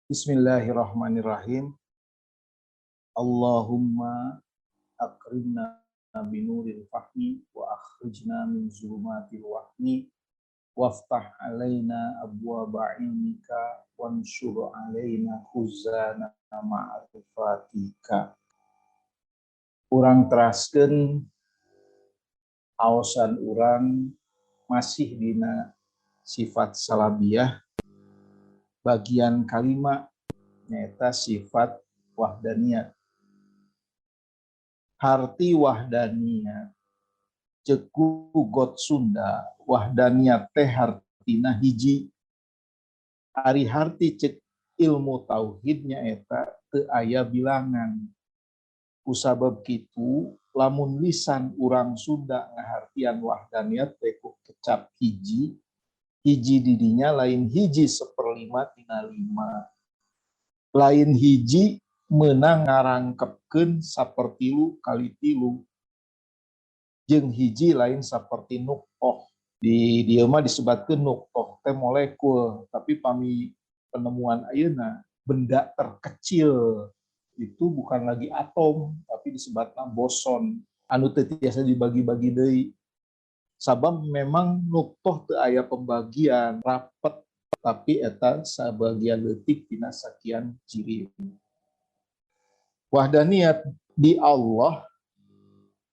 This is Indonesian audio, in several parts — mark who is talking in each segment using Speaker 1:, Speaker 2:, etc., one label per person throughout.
Speaker 1: Bismillahirrahmanirrahim. Allahumma akrimna binuril fahmi wa akhrijna min zulumatil wahmi waftah alaina abwaaba ilmika wanshur alaina khuzana ma'rifatika. Urang teraskeun aosan urang masih dina sifat salabiyah bagian kalima nyaeta sifat wahdaniyat. Harti wahdaniyat ceku got Sunda wahdaniyat teh hartina hiji. Ari harti cek ilmu tauhid nyaeta teu aya bilangan. Kusabab kitu lamun lisan urang Sunda ngahartian wahdaniyat teh ku kecap hiji, hiji didinya lain hiji 1/5 tina 5. Lain hiji meunang ngarangkepkeun 1/3 kali 3. Jeung hiji lain saperti nuqtoh. Di dieu mah disebutkeun nuqtoh teh molekul, tapi pami penemuan ayeuna benda terkecil itu bukan lagi atom, tapi disebutna boson anu teu tiasa dibagi-bagi deui. Sabab memang nuqtoh teu aya pembagian rapet, tapi eta sabagian leutik tina sakian ciri. Wahdaniyat di Allah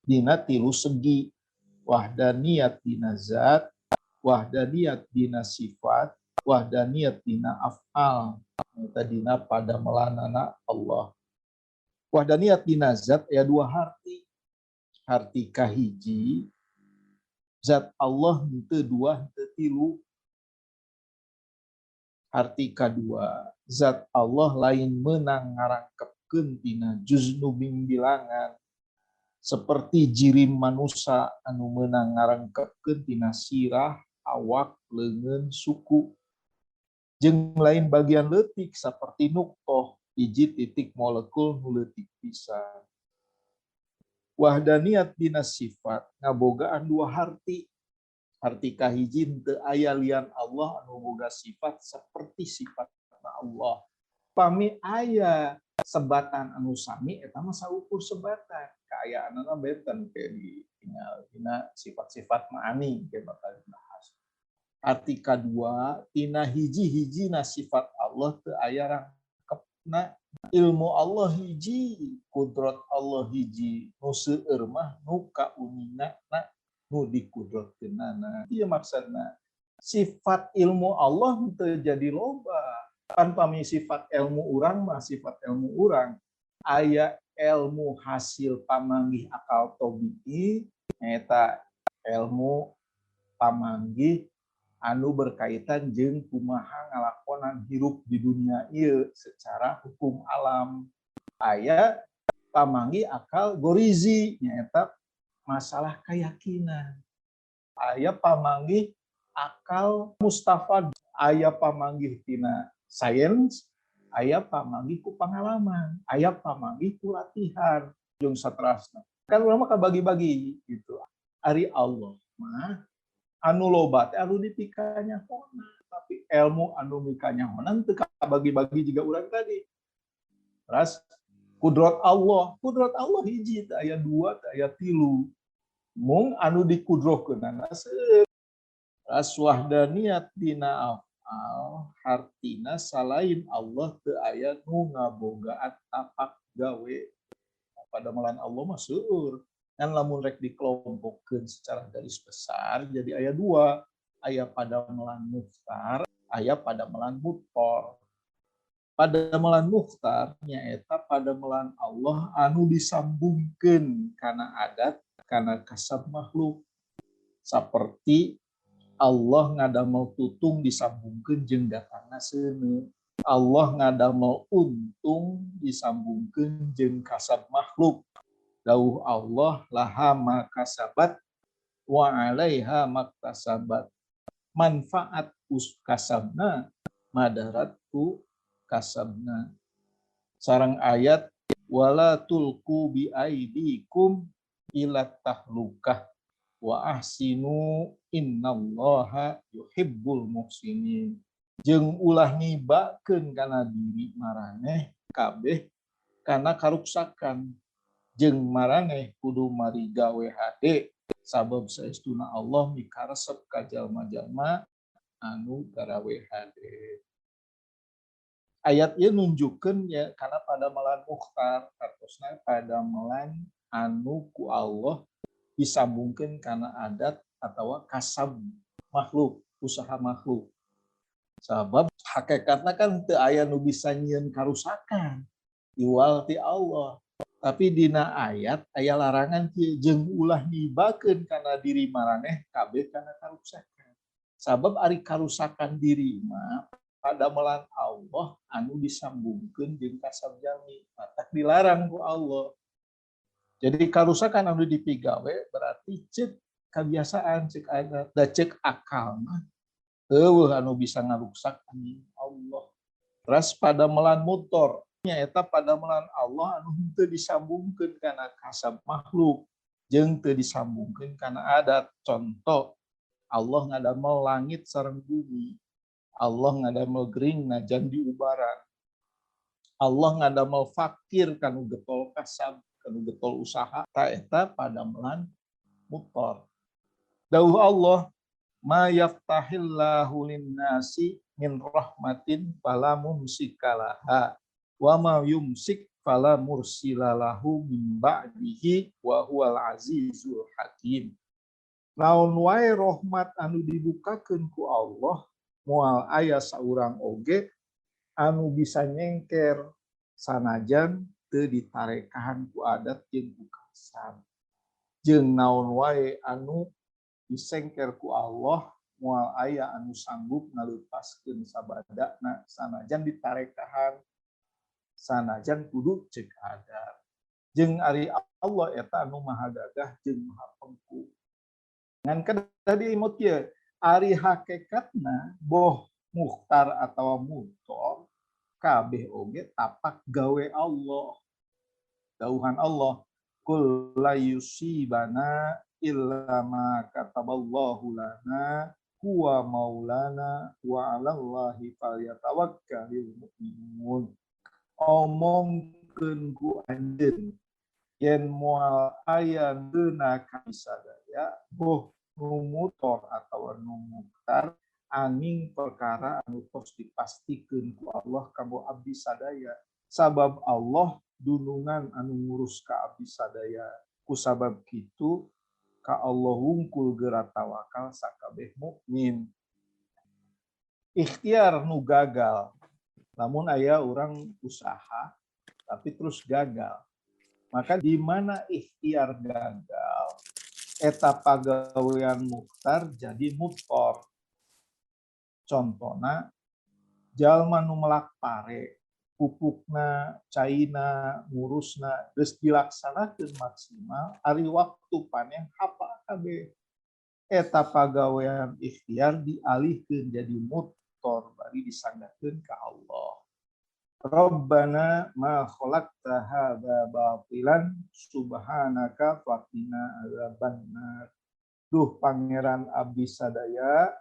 Speaker 1: dina 3 segi. Wahdaniyat dina zat, wahdaniyat dina sifat, wahdaniyat dina af'al. Eta dina padamelanana Allah. Wahdaniyat dina zat aya 2 harti. Harti kahiji, zat Allah henteu 2 henteu 3. Harti kadua, zat Allah lain meunang ngarangkepkeun tina juznu bilangan. Seperti jirim manusia anu meunang ngarangkepkeun tina sirah, awak, leungeun, suku. Jeung lain bagian leutik saperti nuqtoh, hiji titik molekul nu leutik pisan. Wahdaniyat dina sifat ngabogaan 2 harti. Harti kahiji teu aya lian Allah anu boga sifat seperti sifatna Allah. Pami aya sebatan anu sami eta mah saukur sebatan. Kaayaanna benten ke ditinggal dina sifat-sifat ma'ani ke bakal dibahas. Arti kadua tina hiji-hijina sifat Allah teu aya rangkepna. Ilmu Allah hiji, kudrat Allah hiji, nu seueur mah nu kauningna nu dikudratkeunana. Ieu maksudna. Sifat ilmu Allah teu jadi loba. Kan pami sifat ilmu urang mah sifat ilmu urang. Aya ilmu hasil pamanggih akal tabi'i, eta ilmu pamanggih anu berkaitan jeung kumaha ngalakonan hirup di dunia ieu secara hukum alam. Aya pamanggih akal gorizi nyaeta masalah keyakinan. Aya pamanggih akal mustafad, aya pamanggih tina sains, aya pamanggih ku pengalaman, aya pamanggih ku latihan jeung saterasna. Kan urang mah kabagi-bagi gitu. Ari Allah mah anu loba teh anu dipikanyahona, tapi ilmu anu mikanyahona teu kabagi-bagi jiga urang tadi. Terus kudrat Allah hiji teh aya 2 teh aya 3. Mung anu dikudrohkeunana seueur. Ras wahdaniyat dina af'al hartina salain Allah teu aya nu ngabogaan tapak gawe. Padamelan Allah mah seueur. Kan lamun rek dikelompokkeun secara garis besar jadi aya 2. Aya padamelan mukhtar, aya padamelan muttor. Padamelan mukhtar nyaeta padamelan Allah anu disambungkeun kana adat, kana kasab makhluk. Saperti Allah ngadamel tutung disambungkeun jeung datangna seuneu. Allah ngadamel untung disambungkeun jeung kasab makhluk. Dawuh Allah laha ma kasabat wa 'alaiha maktasabat. Manfaat kasabna madarat ku kasabna. Sareng ayat wala tulqu bi aidikum ila tahlukah wa ahsinu innallaha yuhibbul muhsinin. jeung ulah nibakeun kana diri maraneh kabeh kana karuksakan, jeung maraneh kudu mari gawe hade sabab saestuna Allah mikaresep ka jalma-jalma anu garawe hade. Ayat ieu nunjukkeun ya kana padamelan mukhtar artosna padamelan anu ku Allah disambungkeun kana adat atawa kasab makhluk, usaha makhluk. Sabab hakikatna kan teu aya nu bisa nyieun karusakan iwal ti Allah. Tapi dina ayat aya larangan kieu jeung ulah nibakeun kana diri maraneh kabeh kana karuksakan. Sabab ari karusakan diri mah padamelan Allah anu disambungkeun jeung kasab jalmi, matak dilarang ku Allah. Jadi karusakan anu dipigawe berarti ceuk kebiasaan, ceuk adat, da ceuk akal mah eueuh anu bisa ngaruksak anjeun Allah. Teras padamelan motor nyaeta padamelan Allah anu henteu disambungkeun kana kasab makhluk jeung teu disambungkeun kana adat. Contoh, Allah ngadamel langit sareng bumi. Allah ngadamel gering najan diubaran. Allah ngadamel fakir kanu getol kasab, kanu getol usaha, eta padamelan motor. Dawuh Allah, ma yaftahillahu lin-nasi min rahmatin fala mumsikalaha wa ma yumsik fala mursilalahu min ba'dihi wa huwal azizul hakim. Naon wae rahmat anu dibukakeun ku Allah moal aya saurang oge anu bisa nyengker sanajan teu ditarekahan ku adat jeung ku kasab. Jeung naon wae anu disengker ku Allah moal aya anu sanggup ngaleupaskeun sabadana sanajan ditarekahan sanajan kudu ceuk adat. Jeung ari Allah eta anu maha gagah jeung maha pengku. Ngan tadi imut kieu ari hakikatna boh mukhtar atawa mutor kabeh oge tapak gawe Allah. Dawuhan Allah, kul la yusibana illa ma kataballahu lana huwa maulana wa 'alallahi falyatawakkalul mu'minun. Omongkeun ku anjeun yen moal aya geuna kasadaya boh nu mutor atawa nu mukhtar angin perkara anu tos dipastikeun ku Allah kanggo abdi sadaya. Sabab Allah dunungan anu ngurus ka abdi sadaya. Kusabab kitu ka Allah wungkul geura tawakal sakabeh mukmin. Ikhtiar nu gagal, namun aya urang usaha tapi terus gagal. Maka di mana ikhtiar gagal, eta pagawean mukhtar jadi mutor. Contona, jalma nu melak pare, pupukna, caina, ngurusna, geus dilaksanakeun maksimal, ari waktu panen hapa kabeh. Eta pagawean ikhtiar dialihkeun jadi mutor, bari disanggakeun ka Allah. Rabbana ma khalaqta hadza batilan subhanaka faqina adzabannar. Duh pangeran abdi sadaya,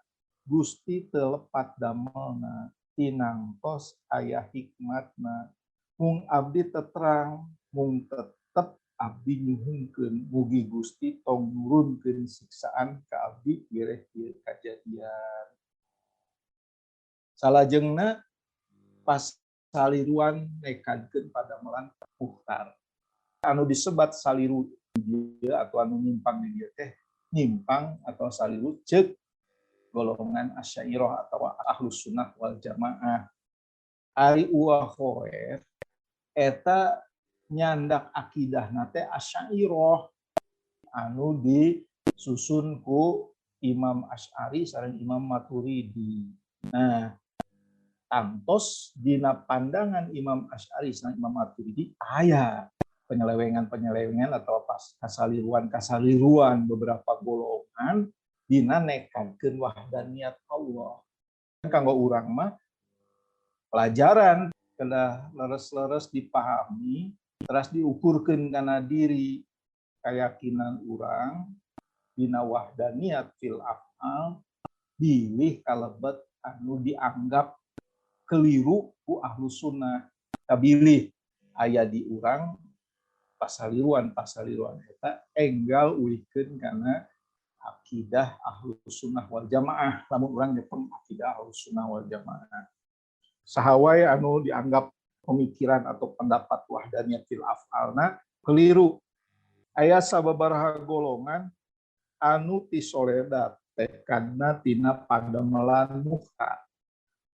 Speaker 1: Gusti teu lepat damelna tinangtos aya hikmatna. Mung abdi teu terang, mung tetep abdi nyuhungkeun mugi Gusti tong nurunkeun siksaan ka abdi bireh ieu kajadian. Salajengna pas saliruan nekadkeun padamelan mukhtar. Anu disebat saliru dia atau anu nyimpang di dieu teh nyimpang atau saliru ceuk golongan Asy'ariyah atau Ahlus Sunnah wal Jamaah. Ari uwah khoer eta nyandak akidahna teh Asy'ariyah anu disusun ku Imam Asy'ari sareng Imam Maturidi. Nah, tantos dina pandangan Imam Asy'ari sareng Imam Maturidi aya penyelewengan atau kasaliruan beberapa golongan dina nekadkeun wahdaniyat Allah. Kanggo urang mah pelajaran kedah leres-leres dipahami, terus diukurkeun kana diri keyakinan urang dina wahdaniyat fil af'al bilih kalebet anu dianggap keliru ku ahlus sunnah. Kabilih aya di urang pasaliruan eta enggal ulikeun kana akidah ahlus sunnah wal jamaah. Lamun urang nyepeng akidah ahlus sunnah wal jamaah. Saha wae anu dianggap pemikiran atau pendapat wahdaniyatil af'alna keliru. Aya sababaraha golongan anu tisoledat tekanna tina padamelan muka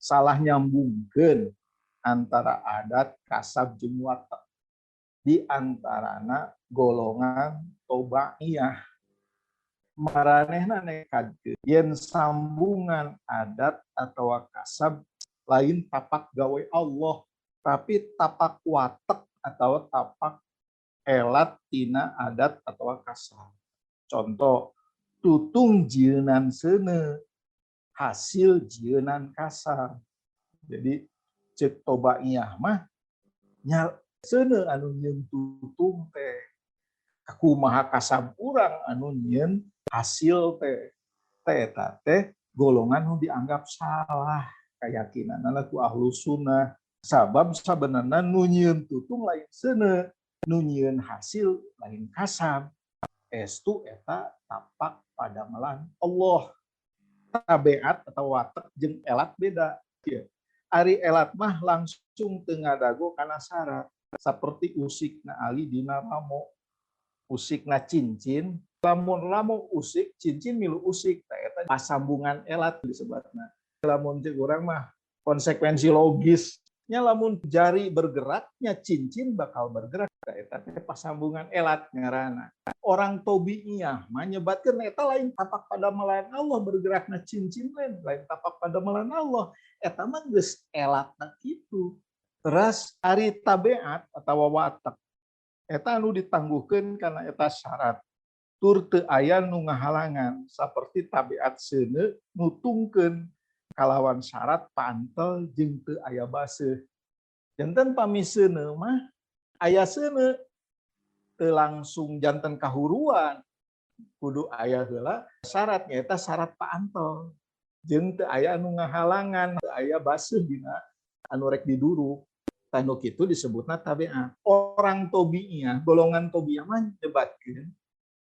Speaker 1: salah nyambungkeun antara adat kasab jeung watak di antarana golongan tobaiyah maranehna nekadkeun yen sambungan adat atau kasab lain tapak gawe Allah tapi tapak watak atau tapak elat tina adat atau kasab. Contoh, tutung jieunnan seuneu, hasil jieunnan kasar. Jadi cek tobaiyah mah nya seuneu anu nyieun tutung teh. Kumaha kasab urang anu nyieun hasil teh. Eta teh golongan nu dianggap salah keyakinanna ku ahlus sunnah. Sabab sabenerna nu nyieun tutung lain seuneu, nu nyieun hasil lain kasab. Estu eta tapak padamelan Allah. Tabeat atau watak jeung elat beda. Ari elat mah langsung teu ngadago kana syarat. Saperti usikna ali dina ramo. Usikna cincin, lamun ramo usik, cincin milu usik. Eta pasambungan elat disebutna. Lamun cek urang mah konsekuensi logis. Nya lamun jari bergeraknya cincin bakal bergerak. Eta pasambungan elat ngaranna. Orang tobiiyah menyebatkan eta lain tapak padamelan Allah bergerakna cincin lain tapak padamelan Allah. Eta mah geus elatna kitu. Terus ari tabeat atau watak eta anu ditangguhkeun kana eta syarat. Tur teu aya nu ngahalangan saperti tabeat seuneu nutungkeun kalawan syarat pantel jeung teu aya baseuh. Janten pami seuneu mah aya seuneu teu langsung janten kahuruan kudu aya heula syaratnya eta syarat paantel jeung teu aya anu ngahalangan teu aya baseuh dina anu rek diduru tanu kitu disebutna tabeat. Orang tobiiyah golongan tobiiyah mah nyebatkeun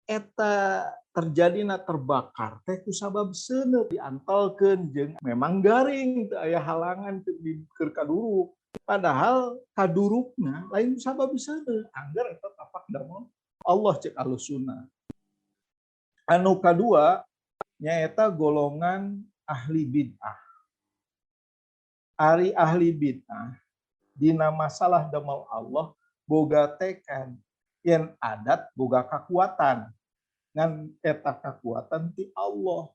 Speaker 1: eta terjadina terbakar teh ku sabab seuneu diantelkeun jeung memang garing teu aya halangan keur kaduruk. Padahal kadurukna lain sabab seuneu anggar eta tapak damel Allah cek ahlus sunnah. Anu kadua nyaeta golongan ahli bid'ah. Ari ahli bid'ah dina masalah damel Allah boga tekad yen adat boga kakuatan ngan eta kakuatan ti Allah.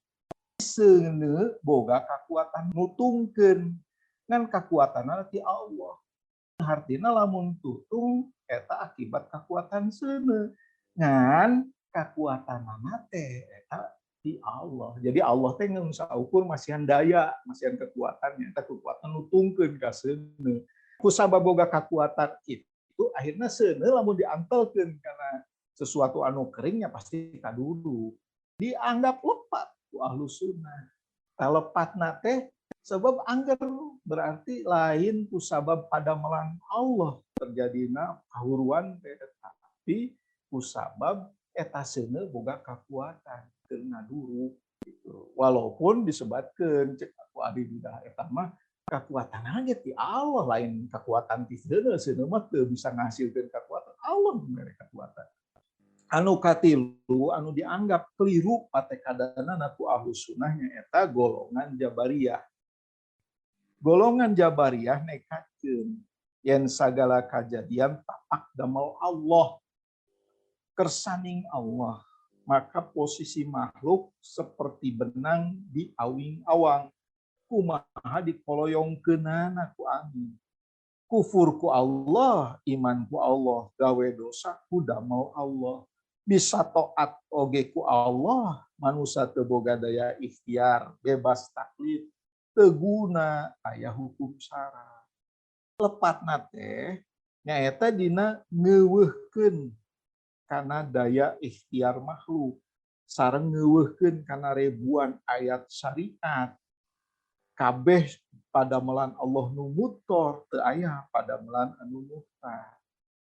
Speaker 1: Seuneu boga kakuatan nutungkeun ngan kakuatanna ti Allah. Artina lamun tutung eta akibat kakuatan seuneu ngan kakuatanna teh eta ti Allah. Jadi Allah teh geus saukur masihan daya, masihan kekuatannya, eta kekuatan nutungkeun ka seuneu. Ku sabab boga kakuatan itu akhirna seuneu lamun diantelkeun kana sesuatu anu keringnya pasti kaduduk. Dianggap lepat ku ahlus sunnah. Lepatna teh sebab angger berarti lain ku sabab padamelan Allah terjadina kahuruan teh tapi ku sabab eta seuneu boga kakuatan teu ngaduruk gitu. Walaupun disebutkeun cek aku abdi bidah eta mah kakuatan ge ti Allah lain kakuatan ti seuneu mah teu bisa ngasilkeun kakuatan Allah mere kakuatan. Anu katilu anu dianggap keliru patekadana ku ahlus sunnah nyaeta golongan Jabariyah. Golongan Jabariyah nekatkeun yen sagala kajadian tapak damel Allah kersaning Allah, maka posisi makhluk seperti benang di awing-awang kumaha dikoloyongkeunana ku angin. Kufur ku Allah, iman ku Allah, gawe dosa ku damel Allah. Bisa taat oge ku Allah, manusia teu boga daya ikhtiar, bebas taklid, teu guna aya hukum syara. Lepatna teh nyaeta dina ngeuweuhkeun kana daya ikhtiar makhluk sareng ngeuweuhkeun kana ribuan ayat syariat. kabeh pada melan Allah nu mutor teu aya pada melan anu muhtar.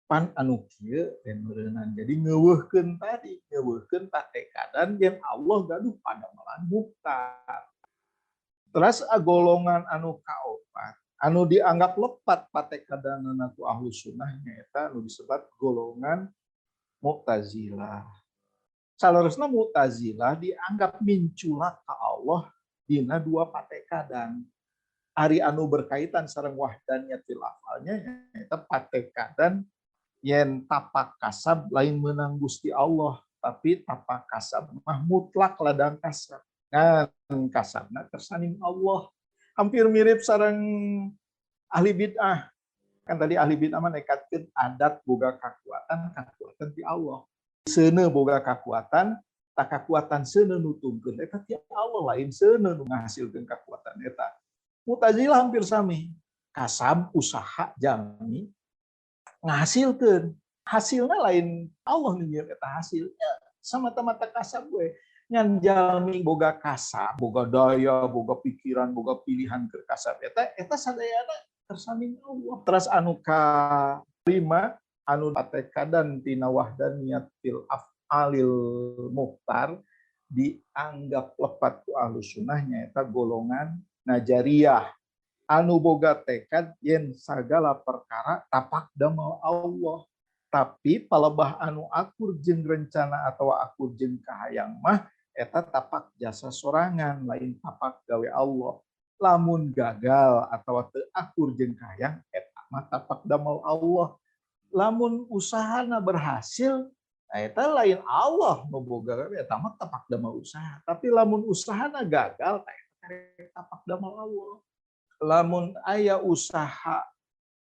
Speaker 1: Pan anu kieu teh meureunnan. Jadi ngeuweuhkeun tadi, ngeuweuhkeun patekadan yen Allah gaduh pada melan muhtar. Terus golongan anu kaopat, anu dianggap lepat patekadanana ku ahlu sunnah nyaeta anu disebut golongan Mu'tazilah. Salerosna Mu'tazilah dianggap minculak ka Allah dina dua patekadan. Ari anu berkaitan sareng wahdaniyatil afalnya nyaeta patekadan yen tapak kasab lain meunang Gusti Allah, tapi tapak kasab mah mutlak ladang kasab. Ngan kasabna kersaning Allah. Hampir mirip sareng ahli bid'ah. Kan tadi ahli bid'ah mah nekatkeun adat boga kakuatan, kakuatan ti Allah. Seuneu boga kakuatan, tak kakuatan seuneu nutungkeun eta ti Allah, lain seuneu nu ngahasilkeun kakuatan eta. Mu'tazilah hampir sami. Kasab usaha jalmi ngahasilkeun. Hasilna lain Allah nu nyieun eta hasilnya. Samata-mata kasab we. Ngan jalmi boga kasab, boga daya, boga pikiran, boga pilihan ke kasab eta sadayana kersaning Allah. Terus anu ka-5 anu patekadan tina wahdaniyat fil af'alil muhtar dianggap lepat ku ahlu sunnah nyaeta golongan Najariyah anu boga tekad yen sagala perkara tapak damel Allah, tapi palebah anu akur jeung rencana atau akur jeung kahayang mah eta tapak jasa sorangan lain tapak gawe Allah. Lamun gagal atau teu akur jeung kahayang eta mah tapak damel Allah. Lamun usahana berhasil eta lain Allah nu boga eta mah tapak damel usaha. Tapi lamun usahana gagal eta tapak damel Allah. Lamun aya usaha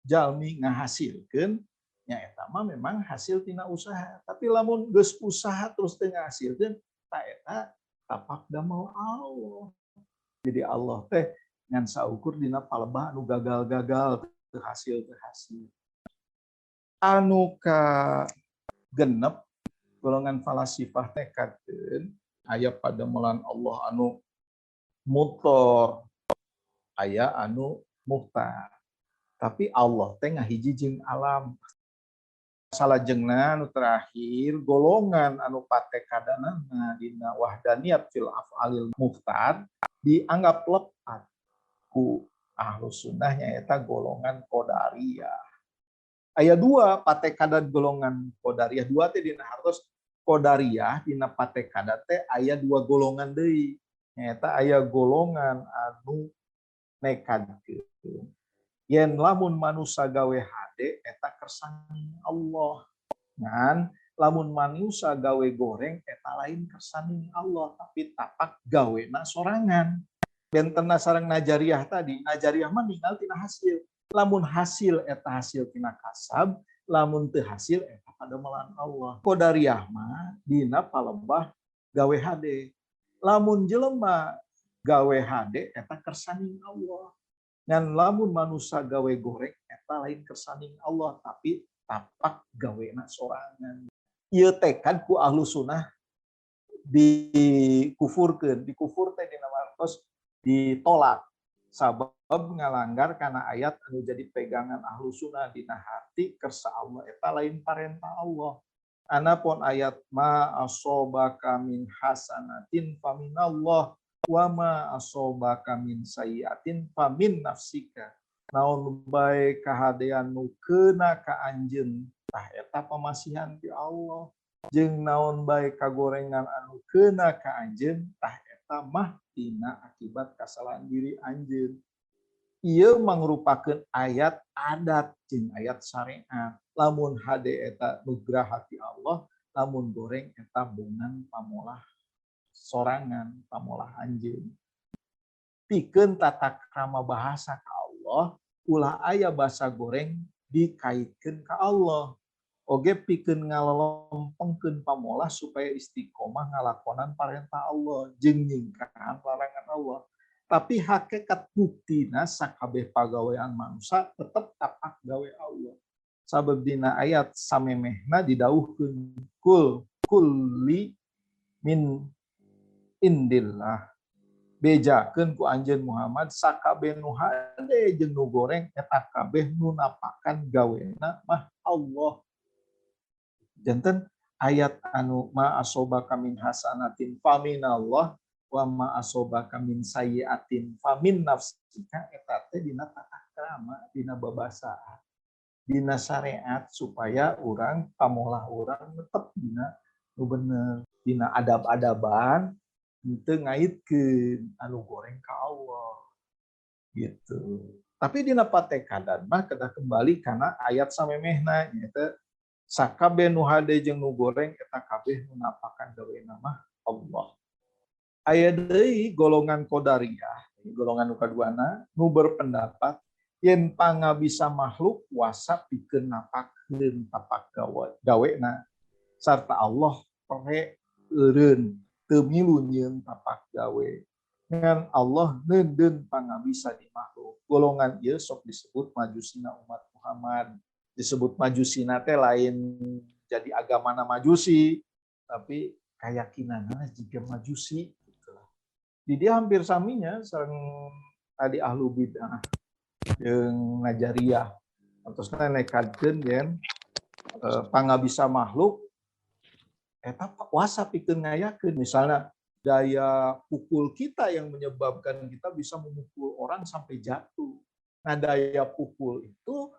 Speaker 1: jalmi ngahasilkeun nya eta mah memang hasil tina usaha. Tapi lamun geus usaha terus teu ngahasilkeun ta eta tapak damel Allah. Jadi Allah teh ngan saukur dina palebah anu gagal-gagal teu hasil. Anu ka genep golongan falasifah nekatkeun aya pada melan Allah anu mutor, aya anu muhtar. Tapi Allah teh ngahiji jeung alam. Salajengna anu terakhir golongan anu patekadanana dina wahdaniyat fil af'alil muhtar dianggap lepat ku ahlu sunnah nyaeta golongan qadariyah. Aya 2 patekadan golongan qadariyah, 2 teh dina hartos qadariyah dina patekadan teh aya 2 golongan deui. Nyaeta aya golongan anu nekadkeun yen lamun manusia gawe hade eta kersaning Allah. Ngan lamun manusia gawe goreng eta lain kersaning Allah, tapi tapak gawena sorangan. Bentenna sareng Najariyah tadi, Najariyah mah ninggal tina hasil. Lamun hasil eta hasil tina kasab, lamun teu hasil eta pademelan Allah. Qadariyah mah dina palebah gawe hade. Lamun jelema gawe hade eta kersaning Allah. Ngan lamun manusia gawe goreng eta lain kersaning Allah, tapi tapak gawena sorangan. Ieu tekad ku ahlu sunnah dikufurkeun, dikufur teh dina wartos ditolak sabab ngalanggar kana ayat anu jadi pegangan ahlu sunnah dina hati kersa Allah eta lain parentah Allah. Anapun ayat ma asobaka min hasanatin faminallah wa ma asobaka min sayyiatin famin nafsika. Naon bae kahadean nu keuna ka anjeun tah eta pamasihan ti Allah. Jeung naon bae kagorengan anu keuna ka anjeun tah eta mah tina akibat kasalahan diri anjeun. Ieu mangrupakeun ayat adat jeung ayat syariat. Lamun hade eta nugraha ti Allah, lamun goreng eta beunang pamolah sorangan, pamolah anjeun. Pikeun tata krama bahasa ka Allah, ulah aya basa goreng dikaitkeun ka Allah. Oge pikeun ngalempengkeun pamolah supaya istiqomah ngalakonan parentah Allah jeung nyingkahan larangan Allah. Tapi hakikat buktina sakabeh pagawean manusia tetep tapak gawe Allah. Sabab dina ayat samemehna didawuhkeun kulli min indillah. bejakeun ku anjeun Muhammad sakabeh nu hade jeung nu goreng eta kabeh nu napakan gawena mah Allah. Janten ayat anu ma asobaka min hasanatin faminallah wa ma asobaka min sayyiatin famin nafsika eta teh dina tata krama, dina babasaan, dina syariat supaya urang pamolah urang tetep dina nu bener, dina adab-adaban henteu ngaitkeun anu goreng ka Allah gitu. Tapi dina patekadan mah kedah kembali kana ayat samemehna nyaeta sakabeh nu hade jeung nu goreng eta kabeh nu napakan gawena mah Allah. Aya deui golongan qadariyah, golongan nu kaduana nu berpendapat yen pangabisa makhluk kuasa pikeun napakeun tapak gawena sarta Allah pere eureun teu milu nyieun tapak gawe. Ngan Allah neudeun pangabisa di makhluk. Golongan ieu sok disebut majusina umat Muhammad. Disebut majusina teh lain jadi agamana majusi, tapi keyakinanna juga majusi. Di dia hampir saminya sareng tadi ahlu bid'ah jeung Najariyah. Antosna nekadkeun yen pangabisa makhluk eta kuasa pikeun ngayakeun. Misalnya daya pukul kita yang menyebabkan kita bisa memukul orang sampai jatuh. Nah, daya pukul itu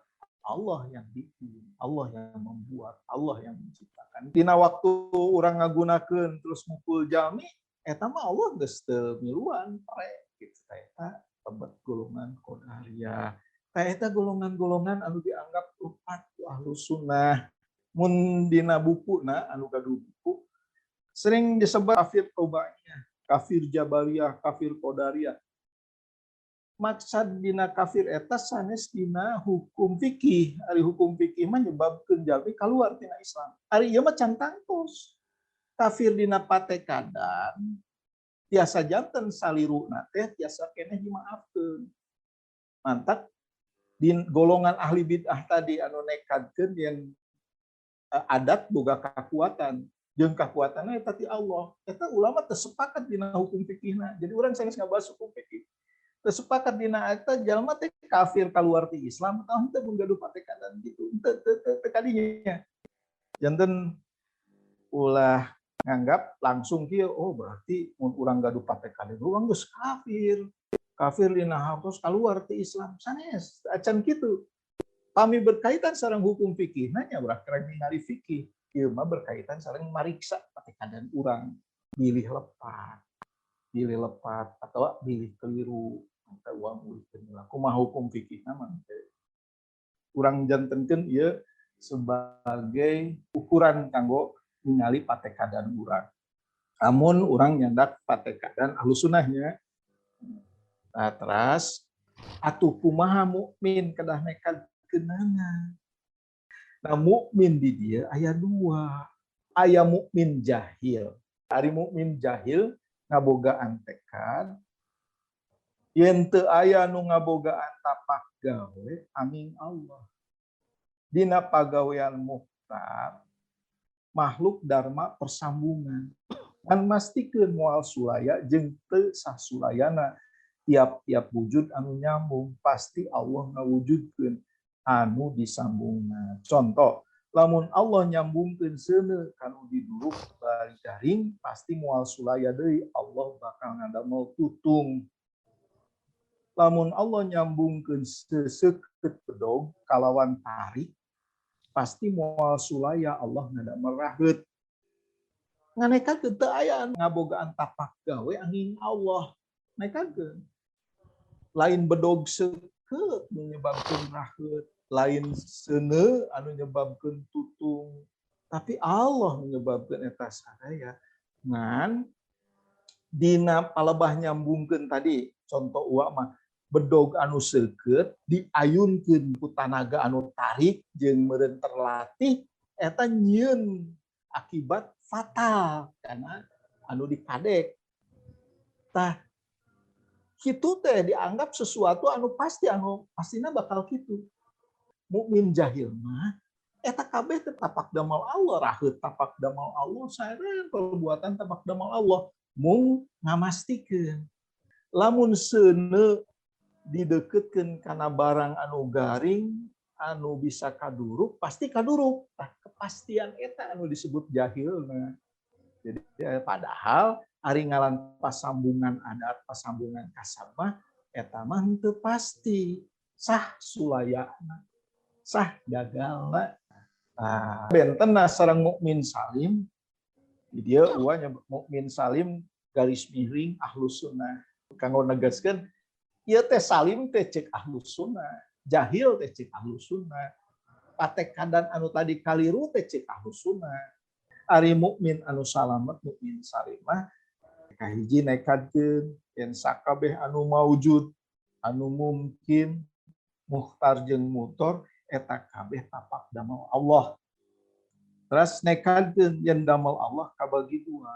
Speaker 1: Allah yang bikin, Allah yang membuat, Allah yang menciptakan. Dina waktu orang ngagunakeun terus mukul jalmi, eta mah Allah geus teu miluan pare gitu. Eta tebet golongan qadariyah. Eta golongan-golongan anu dianggap umat ahlus sunnah. Mun dina bukuna anu gaduh buku sering disebut kafir tobaiyah, kafir jabariyah, kafir qadariyah. Maksud dina kafir eta sanes dina hukum fikih. Ari hukum fikih mah nyebabkeun jalmi kaluar tina Islam. Ari ieu mah can tangtos. Kafir dina patekadan tiasa janten saliruna teh tiasa keneh dimaafkeun. Mantap di golongan ahli bid'ah tadi anu nekadkeun yen adat boga kekuatan. Jeung kekuatanna eta ti Allah. Eta ulama teu sepakat dina hukum fikihna. Jadi urang sanes ngabahas hukum fikih. Teu sepakat dina eta jalma teh kafir kaluar ti Islam tah henteu mun gaduh patekadan gitu. Teu kadinya. Janten ulah nganggap langsung kieu oh berarti mun urang gaduh patekadan urang geus kafir. Kafir dina hartos kaluar ti Islam. Sanes acan kitu. Kami berkaitan sareng hukum fikih nanya urang kereng ningali fikih. Ieu mah berkaitan sareng mariksa patekadan urang, bilih lepat atau bilih keliru atau uang ulih penila. Kumaha hukum fikihna mah urang jantenkeun ieu sebagai ukuran kanggo ningali patekadan urang. Namun urang nyandak patekadan ahlus sunnahnya. Nah, teras atuh kumaha mukmin kedah nekadkeunana. Nah, mukmin di dia aya dua. Aya mukmin jahil. Ari mukmin jahil ngabogaan tekad. Yen teu aya nu ngabogaan tapak gawe angin Allah. Dina pagawean muhtar makhluk dharma persambungan. Kan mastikeun moal sulaya jeung teu sasulayana tiap-tiap wujud anu nyambung pasti Allah ngawujudkeun anu disambungna. Contoh, lamun Allah nyambungkeun seuneu kanu diduruk bari garing, pasti moal sulaya deui Allah bakal ngadamel tutung. Lamun Allah nyambungkeun seseukeut bedog kalawan tarik, pasti moal sulaya Allah ngadamel raheut. Nganekakeun teu aya ngabogaan tapak gawe angin Allah. Nekakeun. Lain bedog seukeut menyebabkeun raheut. Lain seuneu anu nyebabkeun tutung, tapi Allah menyebabkeun eta sadaya. Ngan dina palebah nyambungkeun tadi contoh uak mah bedog anu seukeut diayunkeun ku tanaga anu tarik jeung meureun terlatih eta nyieun akibat fatal karena anu dikadek. Tah kitu teh dianggap sesuatu anu pastina bakal kitu. Mukmin jahil mah eta kabeh teh tapak damal Allah, raheut tapak damal Allah, sareng perbuatan tapak damal Allah mung ngamastikeun. Lamun seuneu dideketkeun kana barang anu garing, anu bisa kaduruk, pasti kaduruk. Tah kepastian eta anu disebut jahilna. Jadi padahal ari ngaran pasambungan adat, pasambungan kasab mah eta mah teu pasti. Sah sulayana, sah gagalna. Nah, bentena sareng mukmin salim, dia uanya mukmin salim garis miring ahlus sunnah. Kanggo negaskeun ieu teh salim teh cek ahlus sunnah, jahil teh cek ahlus sunnah, patekadan anu tadi kaliru teh cek ahlus sunnah. Ari mukmin anu salamet, mukmin salimah kahiji nekadkeun yen sakabeh anu maujud, anu mungkin, mukhtar jeung mutor eta kabeh tapak damel Allah. Terus nekadkeun yen damel Allah kabagi dua.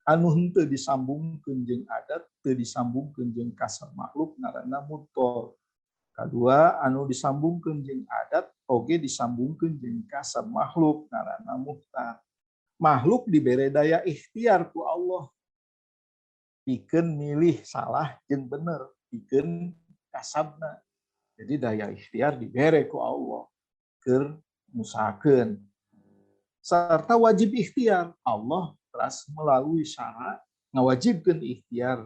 Speaker 1: Anu henteu disambungkeun jeung adat, teu disambungkeun jeung kasar makhluk ngaranna mutor. Kadua anu disambungkeun jeung adat oge disambungkeun jeung kasar makhluk ngaranna mukhtar. Makhluk dibere daya ikhtiar ku Allah. Pikeun milih salah jeung bener, pikeun kasabna. Jadi daya ikhtiar dibere ku Allah keur ngusahakeun. Serta wajib ikhtiar. Allah teras melalui syarat ngawajibkeun ikhtiar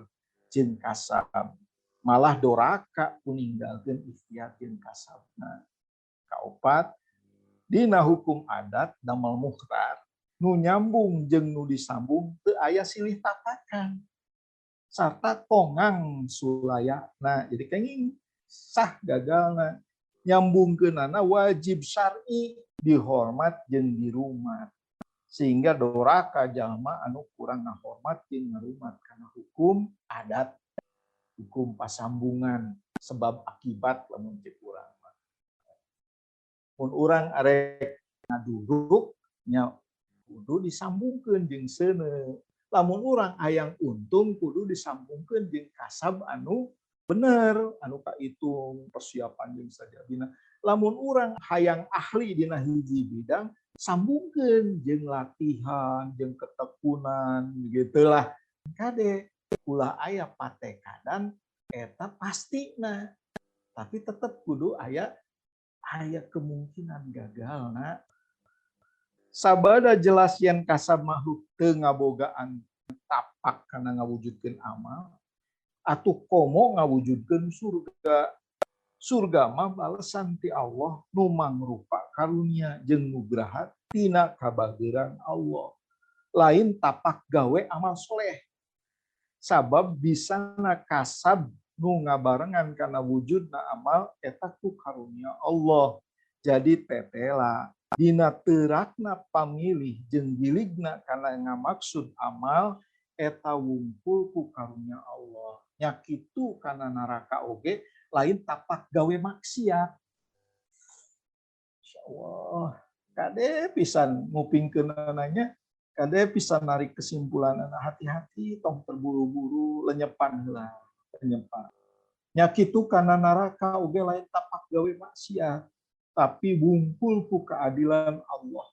Speaker 1: jeung kasab. Malah doraka kuninggalkeun ikhtiar jeung kasabna. Kaopat, dina hukum adat damel mukhtar nu nyambung jeung nu disambung teu aya silih tapakan. Sarta tongang sulayana. Jadi kenging sah gagalna. Nyambungkeunana wajib syar'i dihormat jeung dirumat. Sehingga doraka jalma anu kurang ngahormat jeung ngarumat kana hukum adat, hukum pasambungan, sebab akibat lamun cek urang. Mun urang arek ngaduruk nya kudu disambungkeun jeung seuneu. Lamun urang hayang untung kudu disambungkeun jeung kasab anu bener, anu kaitung persiapan jeung sajabina. Lamun urang hayang ahli dina hiji bidang, sambungkeun jeung latihan, jeung ketekunan, gitulah. Kade ulah aya patekadan eta pastina. Tapi tetep kudu aya kemungkinan gagalna. Sabada jelas yen kasab makhluk teu ngabogaan tapak kana ngawujudkeun amal, atuh komo ngawujudkeun surga. Surga mah balesan ti Allah nu mangrupa karunia jeung nugraha tina kabageuran Allah. Lain tapak gawe amal soleh. Sabab bisana kasab nu ngabarengan kana wujudna amal eta ku karunia Allah. Jadi tetela dina teurakna pamilih jeung giligna kana ngamaksud amal eta wungkul ku karunia Allah. Nya kitu kana neraka oge lain tapak gawe maksiat. Insyaallah kade pisan ngupingkeun nanya, kade pisan narik kesimpulan hati-hati tong terburu-buru lenyepan heula, lenyepan. Nya kitu kana neraka oge lain tapak gawe maksiat, tapi wungkul ku keadilan Allah.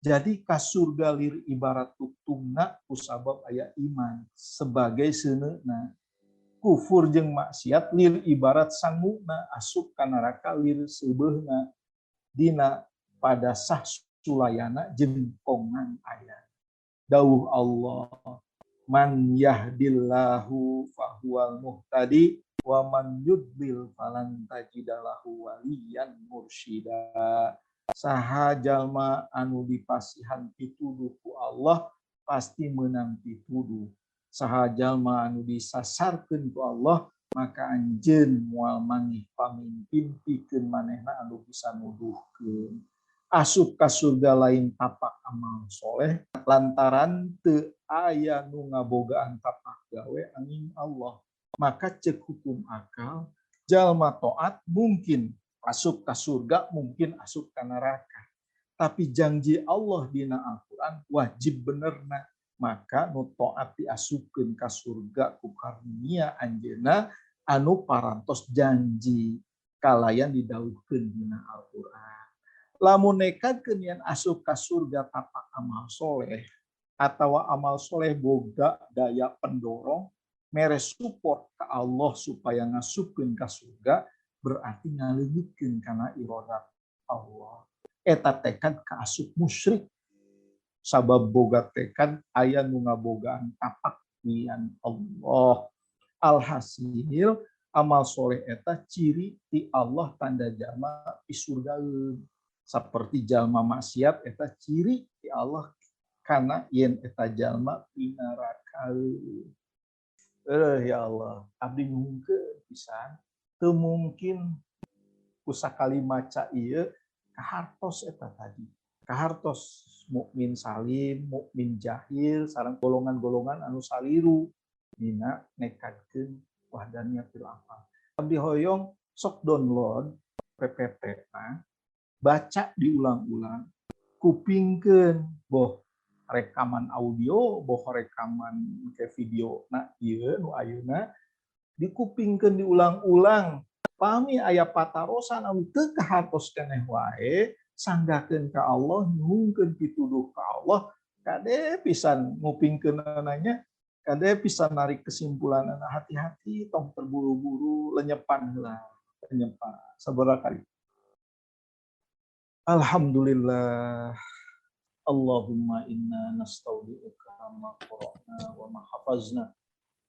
Speaker 1: Jadi ka surga lir ibarat tuktungna ku sabab aya iman sebagai seuneuna. Kufur jeung maksiat lir ibarat sanguna asup ka neraka lir seubeuna dina pada sah sulayana jeung kongan aya. Dawuh Allah, man yahdillahu fahuwal muhtadi wa man yudlil falan tajidalahu waliyan mursyida. Saha jalma anu dipasihan pituduh ku Allah pasti menang pituduh. Saha jalma anu disasarkeun ku Allah maka anjeun moal maneh pamimpin pikeun manehna anu bisa nuduhkeun. Asup ka surga lain tapak amal soleh lantaran teu aya nu ngabogaan tapak gawe angin Allah. Maka cek hukum akal jalma taat mungkin asup ka surga, mungkin asup ka neraka. Tapi janji Allah dina Al-Qur'an wajib benerna. Maka nu taat diasupkeun ka surga ku karunia anjeunna anu parantos janji kalayan didawuhkeun dina Al-Qur'an. Lamun nekadkeun yen asup ka surga tapak amal soleh atawa amal soleh boga daya pendorong mere support ke Allah supaya ngasupkeun ka surga berarti ngaleungitkeun kana iradat Allah. Eta tekad kaasup musyrik. Sabab boga tekad aya nu ngabogaan tapak nian Allah. Alhasil amal soleh eta ciri ti Allah tanda jalma di surga. Seperti jalma maksiat eta ciri ti Allah karena yen eta jalma di neraka. Ya Allah, abdi nyuhunkeun pisan teu mungkin kusakali maca ieu kahartos eta tadi. Kahartos mukmin salim, mukmin jahil, sareng golongan-golongan anu saliru dina nekadkeun wahdaniyatul amal. Abdi hoyong sok download PPT baca diulang-ulang, kupingkeun boh rekaman audio, boh rekaman ke video na ieu nu ayeuna dikupingkeun diulang-ulang. Pami aya patarosan anu teu kahartos keneh wae, sanggakeun ka Allah, nyuhunkeun pituduh ka Allah, kade pisan ngupingkeun nanya, kade pisan narik kesimpulan hati-hati tong terburu-buru lenyepan heula, lenyepan. Sabaraha kali. Alhamdulillah. Allahumma inna nastaudi'uka ma qara'na wa ma hafazna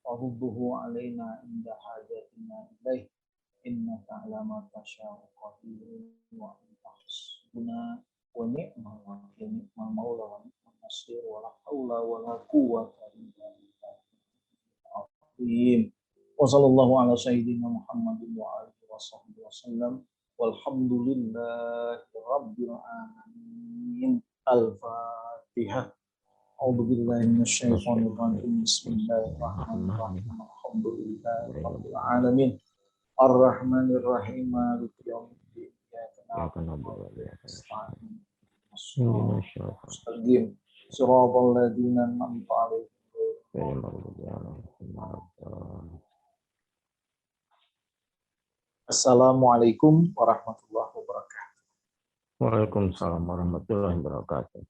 Speaker 1: wa rudduhu alaina inda hajatina ilaih innaka ala ma tasya'u qadir wa anta hasbuna wa ni'mal wakil ni'mal maula wa ni'mal nasir wa la haula wa la quwwata illa billah. Wa sallallahu ala sayyidina Muhammadin wa alihi wa sahbihi wasallam walhamdulillahi rabbil alamin. Al-Fatihah. A'udzu billahi minasyaitonir rajim. Bismillahirrahmanirrahim. Alhamdulillahi rabbil alamin. Ar-Rahmanir Rahim. Maliki yaumiddin. Iyyaka na'budu wa iyyaka nasta'in. Mustaqim. Shiratal ladzina an'amta 'alaihim. Assalamualaikum warahmatullahi wabarakatuh.
Speaker 2: Waalaikumsalam warahmatullahi wabarakatuh.